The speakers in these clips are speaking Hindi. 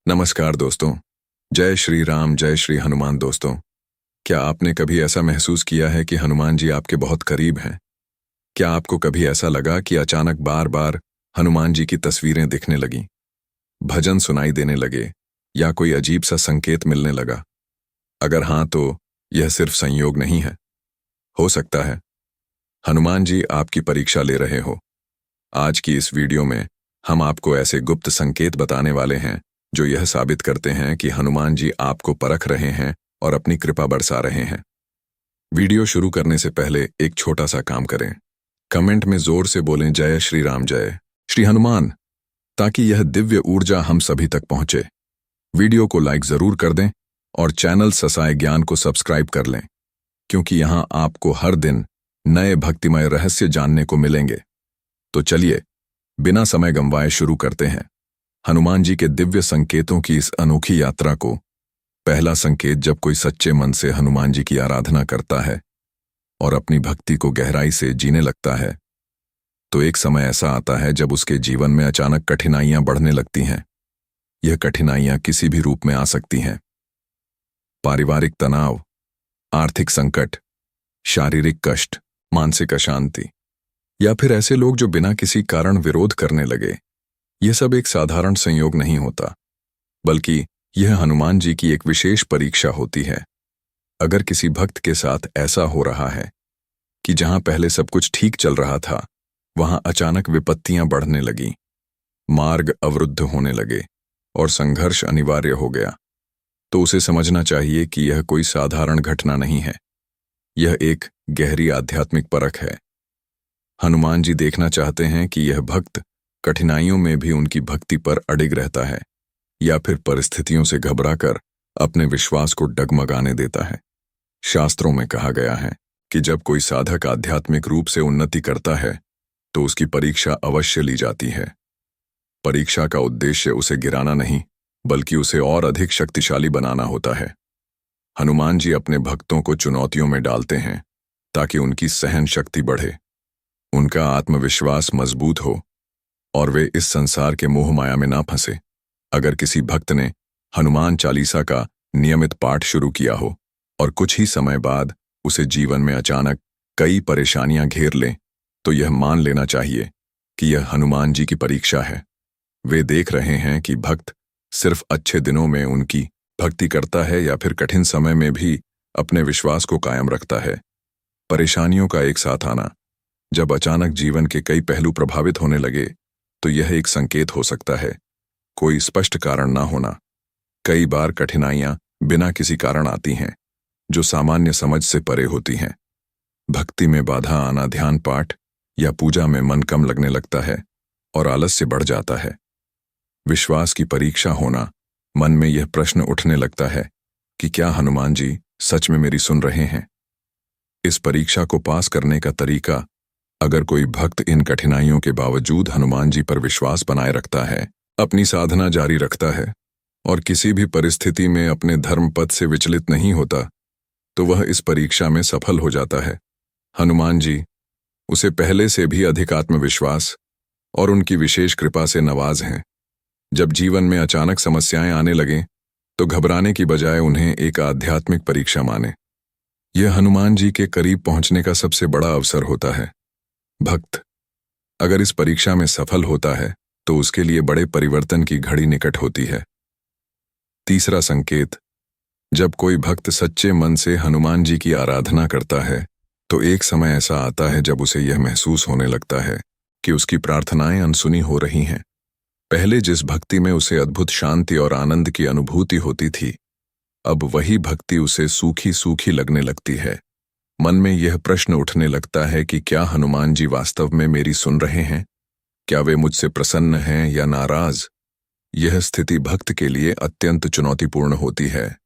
नमस्कार दोस्तों। जय श्री राम, जय श्री हनुमान दोस्तों। क्या आपने कभी ऐसा महसूस किया है कि हनुमान जी आपके बहुत करीब हैं? क्या आपको कभी ऐसा लगा कि अचानक बार बार हनुमान जी की तस्वीरें दिखने लगीं, भजन सुनाई देने लगे या कोई अजीब सा संकेत मिलने लगा? अगर हाँ तो यह सिर्फ संयोग नहीं है। हो सकता है हनुमान जी आपकी परीक्षा ले रहे हो। आज की इस वीडियो में हम आपको ऐसे गुप्त संकेत बताने वाले हैं जो यह साबित करते हैं कि हनुमान जी आपको परख रहे हैं और अपनी कृपा बरसा रहे हैं। वीडियो शुरू करने से पहले एक छोटा सा काम करें। कमेंट में जोर से बोलें जय श्री राम, जय श्री हनुमान, ताकि यह दिव्य ऊर्जा हम सभी तक पहुंचे। वीडियो को लाइक जरूर कर दें और चैनल ससाए ज्ञान को सब्सक्राइब कर लें, क्योंकि यहां आपको हर दिन नए भक्तिमय रहस्य जानने को मिलेंगे। तो चलिए बिना समय गंवाए शुरू करते हैं हनुमान जी के दिव्य संकेतों की इस अनोखी यात्रा को। पहला संकेत, जब कोई सच्चे मन से हनुमान जी की आराधना करता है और अपनी भक्ति को गहराई से जीने लगता है, तो एक समय ऐसा आता है जब उसके जीवन में अचानक कठिनाइयां बढ़ने लगती हैं। यह कठिनाइयां किसी भी रूप में आ सकती हैं। पारिवारिक तनाव, आर्थिक संकट, शारीरिक कष्ट, मानसिक अशांति, या फिर ऐसे लोग जो बिना किसी कारण विरोध करने लगे। यह सब एक साधारण संयोग नहीं होता, बल्कि यह हनुमान जी की एक विशेष परीक्षा होती है। अगर किसी भक्त के साथ ऐसा हो रहा है कि जहां पहले सब कुछ ठीक चल रहा था, वहां अचानक विपत्तियां बढ़ने लगीं, मार्ग अवरुद्ध होने लगे और संघर्ष अनिवार्य हो गया, तो उसे समझना चाहिए कि यह कोई साधारण घटना नहीं है। यह एक गहरी आध्यात्मिक परख है। हनुमान जी देखना चाहते हैं कि यह भक्त कठिनाइयों में भी उनकी भक्ति पर अडिग रहता है या फिर परिस्थितियों से घबराकर अपने विश्वास को डगमगाने देता है। शास्त्रों में कहा गया है कि जब कोई साधक आध्यात्मिक रूप से उन्नति करता है तो उसकी परीक्षा अवश्य ली जाती है। परीक्षा का उद्देश्य उसे गिराना नहीं, बल्कि उसे और अधिक शक्तिशाली बनाना होता है। हनुमान जी अपने भक्तों को चुनौतियों में डालते हैं ताकि उनकी सहन शक्ति बढ़े, उनका आत्मविश्वास मजबूत हो और वे इस संसार के मोह माया में ना फंसे। अगर किसी भक्त ने हनुमान चालीसा का नियमित पाठ शुरू किया हो और कुछ ही समय बाद उसे जीवन में अचानक कई परेशानियां घेर लें, तो यह मान लेना चाहिए कि यह हनुमान जी की परीक्षा है। वे देख रहे हैं कि भक्त सिर्फ अच्छे दिनों में उनकी भक्ति करता है या फिर कठिन समय में भी अपने विश्वास को कायम रखता है। परेशानियों का एक साथ आना, जब अचानक जीवन के कई पहलू प्रभावित होने लगे, तो यह एक संकेत हो सकता है। कोई स्पष्ट कारण ना होना। कई बार कठिनाइयां बिना किसी कारण आती हैं, जो सामान्य समझ से परे होती हैं। भक्ति में बाधा आना, ध्यान पाठ या पूजा में मन कम लगने लगता है और आलस्य बढ़ जाता है। विश्वास की परीक्षा होना, मन में यह प्रश्न उठने लगता है कि क्या हनुमान जी सच में मेरी सुन रहे हैं। इस परीक्षा को पास करने का तरीका, अगर कोई भक्त इन कठिनाइयों के बावजूद हनुमान जी पर विश्वास बनाए रखता है, अपनी साधना जारी रखता है और किसी भी परिस्थिति में अपने धर्म पथ से विचलित नहीं होता, तो वह इस परीक्षा में सफल हो जाता है। हनुमान जी उसे पहले से भी अधिक आत्मविश्वास और उनकी विशेष कृपा से नवाज हैं। जब जीवन में अचानक समस्याएं आने लगें, तो घबराने की बजाय उन्हें एक आध्यात्मिक परीक्षा माने। यह हनुमान जी के करीब पहुंचने का सबसे बड़ा अवसर होता है। भक्त अगर इस परीक्षा में सफल होता है, तो उसके लिए बड़े परिवर्तन की घड़ी निकट होती है। तीसरा संकेत, जब कोई भक्त सच्चे मन से हनुमान जी की आराधना करता है, तो एक समय ऐसा आता है जब उसे यह महसूस होने लगता है कि उसकी प्रार्थनाएं अनसुनी हो रही हैं। पहले जिस भक्ति में उसे अद्भुत शांति और आनंद की अनुभूति होती थी, अब वही भक्ति उसे सूखी सूखी लगने लगती है। मन में यह प्रश्न उठने लगता है कि क्या हनुमान जी वास्तव में मेरी सुन रहे हैं? क्या वे मुझसे प्रसन्न हैं या नाराज? यह स्थिति भक्त के लिए अत्यंत चुनौतीपूर्ण होती है,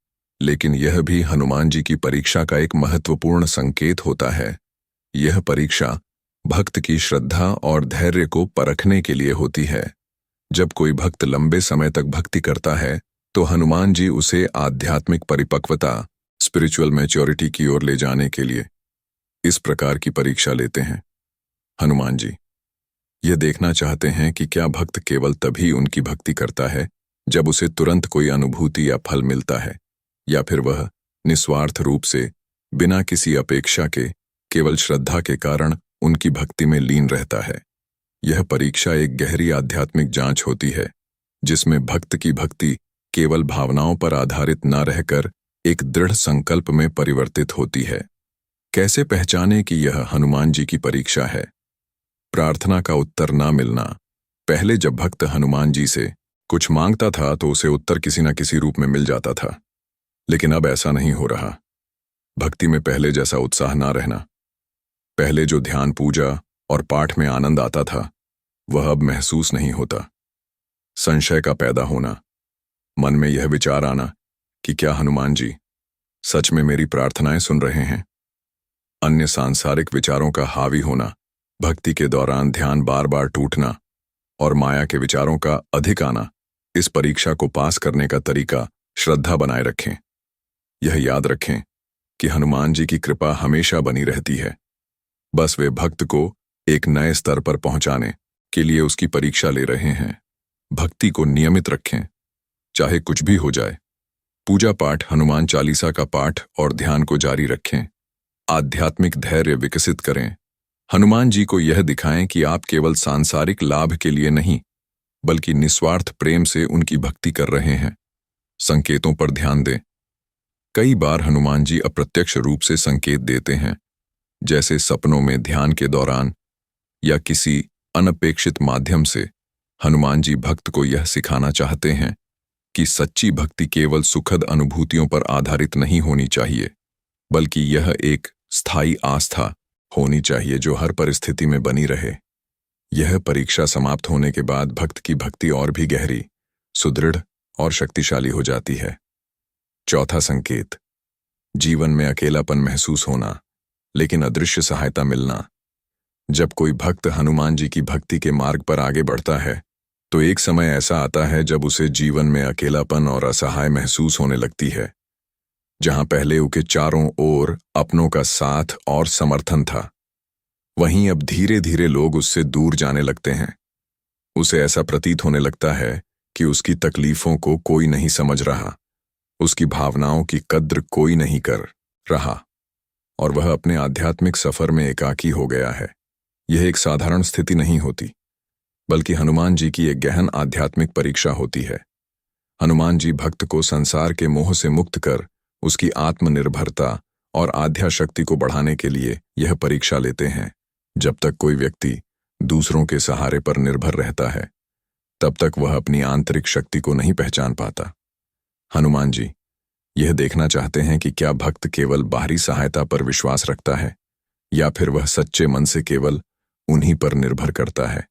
लेकिन यह भी हनुमान जी की परीक्षा का एक महत्वपूर्ण संकेत होता है। यह परीक्षा भक्त की श्रद्धा और धैर्य को परखने के लिए होती है। जब कोई भक्त लंबे समय तक भक्ति करता है, तो हनुमान जी उसे आध्यात्मिक परिपक्वता, स्पिरिचुअल मैच्योरिटी की ओर ले जाने के लिए इस प्रकार की परीक्षा लेते हैं। हनुमान जी यह देखना चाहते हैं कि क्या भक्त केवल तभी उनकी भक्ति करता है जब उसे तुरंत कोई अनुभूति या फल मिलता है, या फिर वह निस्वार्थ रूप से बिना किसी अपेक्षा के केवल श्रद्धा के कारण उनकी भक्ति में लीन रहता है। यह परीक्षा एक गहरी आध्यात्मिक जांच होती है, जिसमें भक्त की भक्ति केवल भावनाओं पर आधारित न रहकर एक दृढ़ संकल्प में परिवर्तित होती है। कैसे पहचाने कि यह हनुमान जी की परीक्षा है? प्रार्थना का उत्तर न मिलना। पहले जब भक्त हनुमान जी से कुछ मांगता था तो उसे उत्तर किसी न किसी रूप में मिल जाता था, लेकिन अब ऐसा नहीं हो रहा। भक्ति में पहले जैसा उत्साह ना रहना। पहले जो ध्यान, पूजा और पाठ में आनंद आता था, वह अब महसूस नहीं होता। संशय का पैदा होना, मन में यह विचार आना कि क्या हनुमान जी सच में मेरी प्रार्थनाएं सुन रहे हैं? अन्य सांसारिक विचारों का हावी होना, भक्ति के दौरान ध्यान बार बार टूटना और माया के विचारों का अधिक आना। इस परीक्षा को पास करने का तरीका श्रद्धा बनाए रखें। यह याद रखें कि हनुमान जी की कृपा हमेशा बनी रहती है। बस वे भक्त को एक नए स्तर पर पहुंचाने के लिए उसकी परीक्षा ले रहे हैं। भक्ति को नियमित रखें, चाहे कुछ भी हो जाए। पूजा पाठ, हनुमान चालीसा का पाठ और ध्यान को जारी रखें। आध्यात्मिक धैर्य विकसित करें। हनुमान जी को यह दिखाएं कि आप केवल सांसारिक लाभ के लिए नहीं, बल्कि निस्वार्थ प्रेम से उनकी भक्ति कर रहे हैं। संकेतों पर ध्यान दें। कई बार हनुमान जी अप्रत्यक्ष रूप से संकेत देते हैं, जैसे सपनों में, ध्यान के दौरान या किसी अनपेक्षित माध्यम से। हनुमान जी भक्त को यह सिखाना चाहते हैं कि सच्ची भक्ति केवल सुखद अनुभूतियों पर आधारित नहीं होनी चाहिए, बल्कि यह एक स्थायी आस्था होनी चाहिए जो हर परिस्थिति में बनी रहे। यह परीक्षा समाप्त होने के बाद भक्त की भक्ति और भी गहरी, सुदृढ़ और शक्तिशाली हो जाती है। चौथा संकेत, जीवन में अकेलापन महसूस होना, लेकिन अदृश्य सहायता मिलना। जब कोई भक्त हनुमान जी की भक्ति के मार्ग पर आगे बढ़ता है, तो एक समय ऐसा आता है जब उसे जीवन में अकेलापन और असहाय महसूस होने लगती है। जहां पहले उसके चारों ओर अपनों का साथ और समर्थन था, वहीं अब धीरे धीरे लोग उससे दूर जाने लगते हैं। उसे ऐसा प्रतीत होने लगता है कि उसकी तकलीफों को कोई नहीं समझ रहा, उसकी भावनाओं की कद्र कोई नहीं कर रहा, और वह अपने आध्यात्मिक सफर में एकाकी हो गया है। यह एक साधारण स्थिति नहीं होती, बल्कि हनुमान जी की एक गहन आध्यात्मिक परीक्षा होती है। हनुमान जी भक्त को संसार के मोह से मुक्त कर उसकी आत्मनिर्भरता और आध्या शक्ति को बढ़ाने के लिए यह परीक्षा लेते हैं। जब तक कोई व्यक्ति दूसरों के सहारे पर निर्भर रहता है, तब तक वह अपनी आंतरिक शक्ति को नहीं पहचान पाता। हनुमान जी यह देखना चाहते हैं कि क्या भक्त केवल बाहरी सहायता पर विश्वास रखता है, या फिर वह सच्चे मन से केवल उन्हीं पर निर्भर करता है।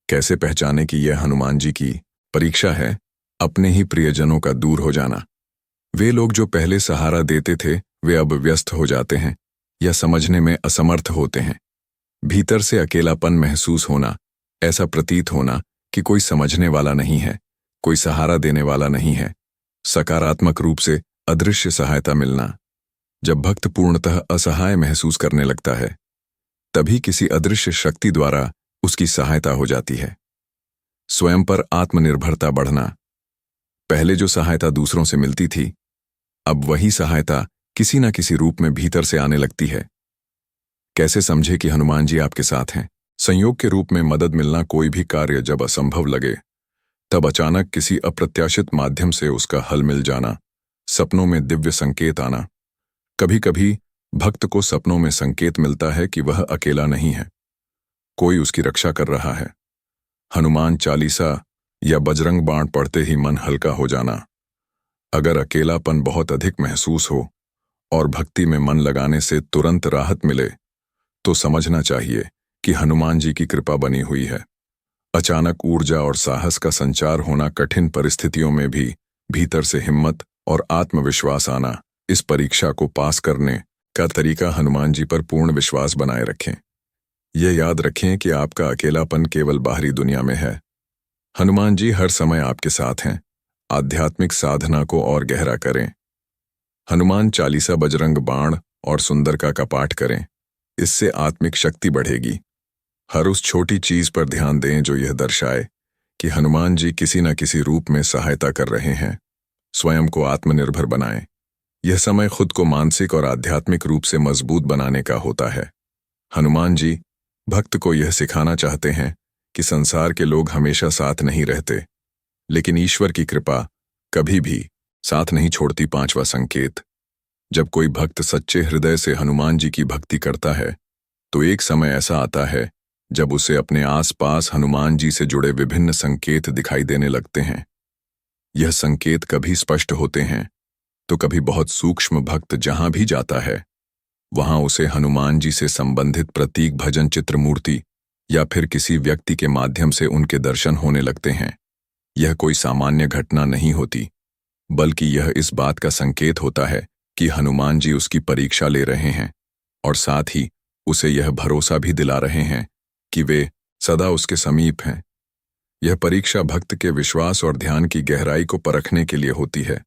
कैसे पहचाने कि यह हनुमान जी की परीक्षा है? अपने ही प्रियजनों का दूर हो जाना। वे लोग जो पहले सहारा देते थे, वे अब व्यस्त हो जाते हैं या समझने में असमर्थ होते हैं। भीतर से अकेलापन महसूस होना, ऐसा प्रतीत होना कि कोई समझने वाला नहीं है, कोई सहारा देने वाला नहीं है। सकारात्मक रूप से अदृश्य सहायता मिलना। जब भक्त पूर्णतः असहाय महसूस करने लगता है, तभी किसी अदृश्य शक्ति द्वारा उसकी सहायता हो जाती है। स्वयं पर आत्मनिर्भरता बढ़ना। पहले जो सहायता दूसरों से मिलती थी, अब वही सहायता किसी न किसी रूप में भीतर से आने लगती है। कैसे समझे कि हनुमान जी आपके साथ हैं? संयोग के रूप में मदद मिलना। कोई भी कार्य जब असंभव लगे, तब अचानक किसी अप्रत्याशित माध्यम से उसका हल मिल जाना। सपनों में दिव्य संकेत आना। कभी कभी भक्त को सपनों में संकेत मिलता है कि वह अकेला नहीं है, कोई उसकी रक्षा कर रहा है। हनुमान चालीसा या बजरंग बाण पढ़ते ही मन हल्का हो जाना। अगर अकेलापन बहुत अधिक महसूस हो और भक्ति में मन लगाने से तुरंत राहत मिले, तो समझना चाहिए कि हनुमान जी की कृपा बनी हुई है। अचानक ऊर्जा और साहस का संचार होना, कठिन परिस्थितियों में भी भीतर से हिम्मत और आत्मविश्वास आना। इस परीक्षा को पास करने का तरीका हनुमान जी पर पूर्ण विश्वास बनाए रखें। यह याद रखें कि आपका अकेलापन केवल बाहरी दुनिया में है। हनुमान जी हर समय आपके साथ हैं। आध्यात्मिक साधना को और गहरा करें। हनुमान चालीसा, बजरंग बाण और सुंदरका का पाठ करें। इससे आत्मिक शक्ति बढ़ेगी। हर उस छोटी चीज पर ध्यान दें जो यह दर्शाए कि हनुमान जी किसी न किसी रूप में सहायता कर रहे हैं। स्वयं को आत्मनिर्भर बनाएं। यह समय खुद को मानसिक और आध्यात्मिक रूप से मजबूत बनाने का होता है। हनुमान जी भक्त को यह सिखाना चाहते हैं कि संसार के लोग हमेशा साथ नहीं रहते, लेकिन ईश्वर की कृपा कभी भी साथ नहीं छोड़ती। 5वां संकेत, जब कोई भक्त सच्चे हृदय से हनुमान जी की भक्ति करता है तो एक समय ऐसा आता है जब उसे अपने आसपास हनुमान जी से जुड़े विभिन्न संकेत दिखाई देने लगते हैं। यह संकेत कभी स्पष्ट होते हैं तो कभी बहुत सूक्ष्म। भक्त जहां भी जाता है वहां उसे हनुमान जी से संबंधित प्रतीक, भजन चित्र, मूर्ति या फिर किसी व्यक्ति के माध्यम से उनके दर्शन होने लगते हैं। यह कोई सामान्य घटना नहीं होती, बल्कि यह इस बात का संकेत होता है कि हनुमान जी उसकी परीक्षा ले रहे हैं और साथ ही उसे यह भरोसा भी दिला रहे हैं कि वे सदा उसके समीप हैं। यह परीक्षा भक्त के विश्वास और ध्यान की गहराई को परखने के लिए होती है।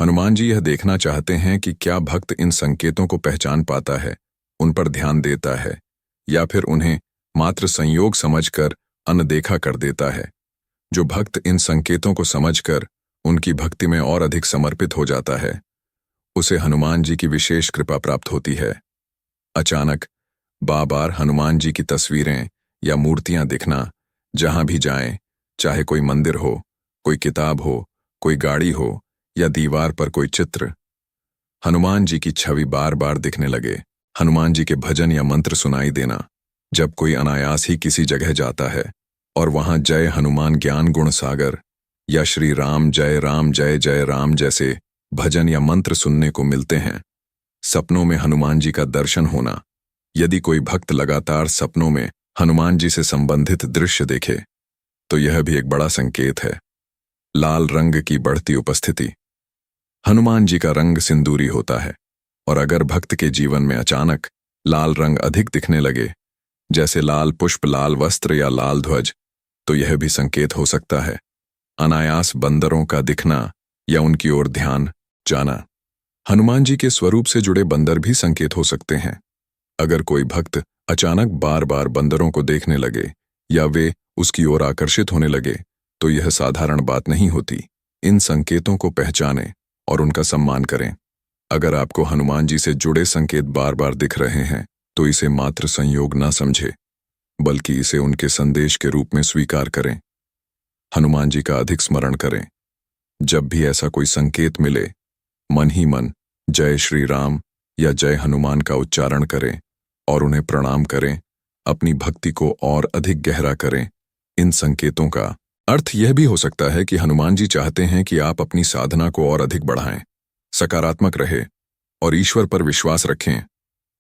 हनुमान जी यह देखना चाहते हैं कि क्या भक्त इन संकेतों को पहचान पाता है, उन पर ध्यान देता है, या फिर उन्हें मात्र संयोग समझकर अनदेखा कर देता है। जो भक्त इन संकेतों को समझकर उनकी भक्ति में और अधिक समर्पित हो जाता है, उसे हनुमान जी की विशेष कृपा प्राप्त होती है। अचानक बार-बार हनुमान जी की तस्वीरें या मूर्तियां दिखना, जहां भी जाएं, चाहे कोई मंदिर हो, कोई किताब हो, कोई गाड़ी हो या दीवार पर कोई चित्र, हनुमान जी की छवि बार बार दिखने लगे। हनुमान जी के भजन या मंत्र सुनाई देना, जब कोई अनायास ही किसी जगह जाता है और वहां जय हनुमान ज्ञान गुण सागर या श्री राम जय जय राम जैसे भजन या मंत्र सुनने को मिलते हैं। सपनों में हनुमान जी का दर्शन होना, यदि कोई भक्त लगातार सपनों में हनुमान जी से संबंधित दृश्य देखे तो यह भी एक बड़ा संकेत है। लाल रंग की बढ़ती उपस्थिति, हनुमान जी का रंग सिंदूरी होता है और अगर भक्त के जीवन में अचानक लाल रंग अधिक दिखने लगे, जैसे लाल पुष्प, लाल वस्त्र या लाल ध्वज, तो यह भी संकेत हो सकता है। अनायास बंदरों का दिखना या उनकी ओर ध्यान जाना, हनुमान जी के स्वरूप से जुड़े बंदर भी संकेत हो सकते हैं। अगर कोई भक्त अचानक बार बार बंदरों को देखने लगे या वे उसकी ओर आकर्षित होने लगे तो यह साधारण बात नहीं होती। इन संकेतों को पहचानें और उनका सम्मान करें। अगर आपको हनुमान जी से जुड़े संकेत बार बार दिख रहे हैं तो इसे मात्र संयोग न समझे, बल्कि इसे उनके संदेश के रूप में स्वीकार करें। हनुमान जी का अधिक स्मरण करें। जब भी ऐसा कोई संकेत मिले, मन ही मन जय श्री राम या जय हनुमान का उच्चारण करें और उन्हें प्रणाम करें। अपनी भक्ति को और अधिक गहरा करें। इन संकेतों का अर्थ यह भी हो सकता है कि हनुमान जी चाहते हैं कि आप अपनी साधना को और अधिक बढ़ाएं, सकारात्मक रहे और ईश्वर पर विश्वास रखें।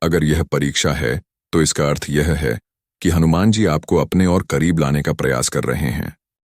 अगर यह परीक्षा है तो इसका अर्थ यह है कि हनुमान जी आपको अपने और करीब लाने का प्रयास कर रहे हैं।